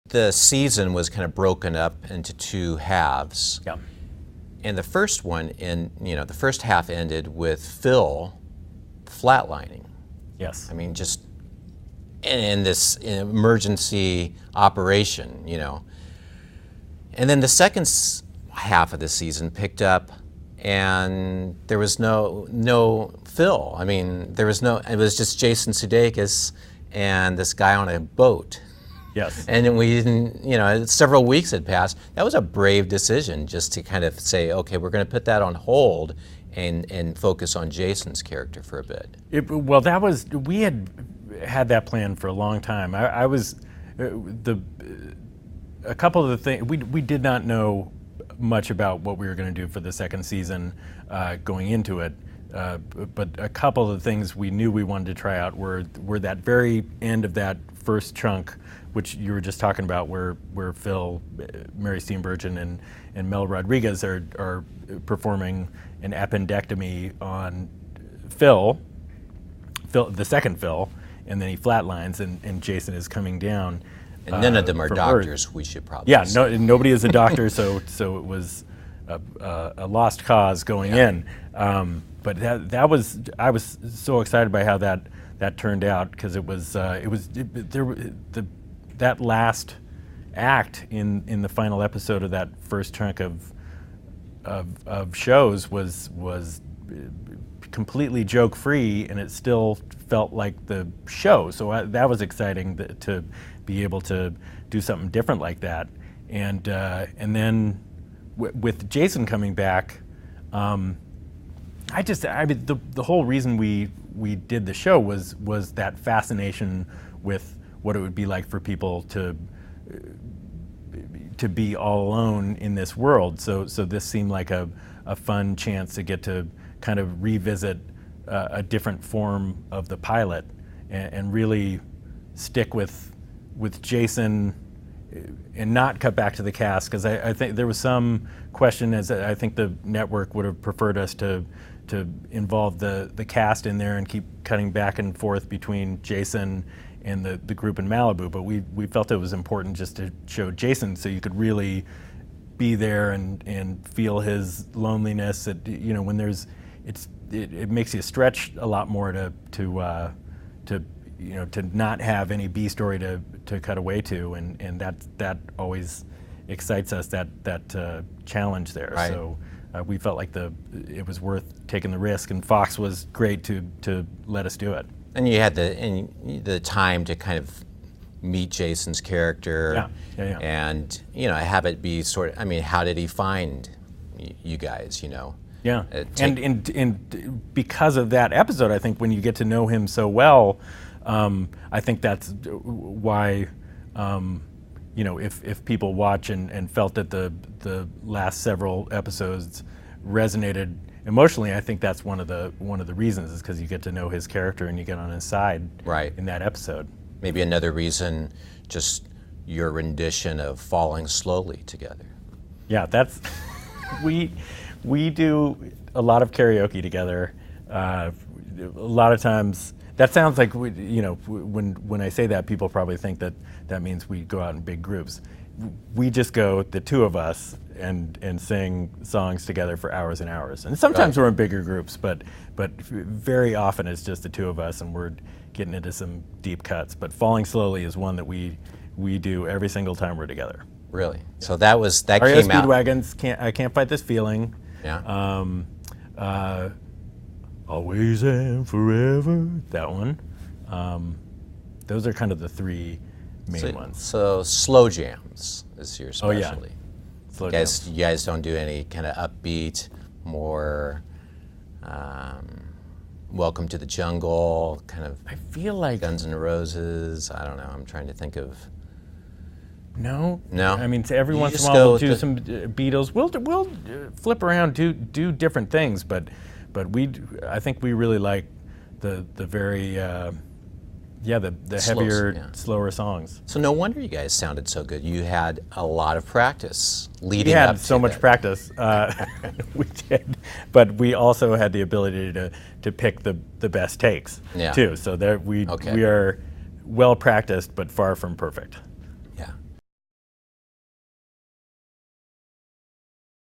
the season was kind of broken up into two halves. Yeah. And the first one, the first half ended with Phil flatlining. Yes. I mean, just in this emergency operation, And then the second half of the season picked up, and there was no Phil. I mean, it was just Jason Sudeikis and this guy on a boat. Yes. And then we didn't, several weeks had passed. That was a brave decision, just to kind of say, okay, we're going to put that on hold and focus on Jason's character for a bit. We had that plan for a long time. A couple of the things, we did not know much about what we were going to do for the second season going into it. But a couple of the things we knew we wanted to try out were that very end of that first chunk, which you were just talking about, where Phil, Mary Steenburgen, and Mel Rodriguez are performing an appendectomy on Phil, the second Phil, and then he flatlines, and Jason is coming down. And none of them are doctors, Earth. We should probably say. Nobody is a doctor, so it was a lost cause going in. But I was so excited by how that turned out, because that last act in the final episode of that first chunk of shows was completely joke free, and it still felt like the show. So that was exciting to be able to do something different like that. And then with Jason coming back, the whole reason we did the show was that fascination with what it would be like for people to be all alone in this world. So this seemed like a fun chance to get to kind of revisit a different form of the pilot and really stick with Jason and not cut back to the cast, because I think there was some question, as I think the network would have preferred us to involve the cast in there and keep cutting back and forth between Jason and the group in Malibu, but we felt it was important just to show Jason so you could really be there and feel his loneliness. When it makes you stretch a lot more to not have any B story to cut away to, and that always excites us, that challenge there. Right. So we felt like it was worth taking the risk, and Fox was great to let us do it. And you had the time to kind of meet Jason's character, Yeah. and have it be sort of. I mean, how did he find you guys? Yeah, and because of that episode, I think when you get to know him so well, I think that's why, if people watch and felt that the last several episodes resonated emotionally, I think that's one of the reasons, is because you get to know his character and you get on his side right in that episode. Maybe another reason, just your rendition of Falling Slowly together. Yeah, that's we do a lot of karaoke together. A lot of times, that sounds like when I say that, people probably think that means we go out in big groups. We just go, the two of us, and sing songs together for hours and hours. And sometimes we're in bigger groups, but very often it's just the two of us, and we're getting into some deep cuts. But Falling Slowly is one that we do every single time we're together. Really? So that REO came out. Speedwagons, I Can't Fight This Feeling. Yeah. Always and Forever, that one. Those are kind of the three main ones. So slow jams is your specialty. Oh yeah, slow jams. You guys don't do any kind of upbeat, more Welcome to the Jungle, kind of. I feel like Guns N' Roses. I don't know. I'm trying to think of. No. I mean, every once in a while we'll do some Beatles. We'll flip around, do different things, but I think we really like the very the heavier, slower songs. So no wonder you guys sounded so good. You had a lot of practice leading up to We had so much practice. We did, but we also had the ability to pick the best takes too. So we are well practiced, but far from perfect.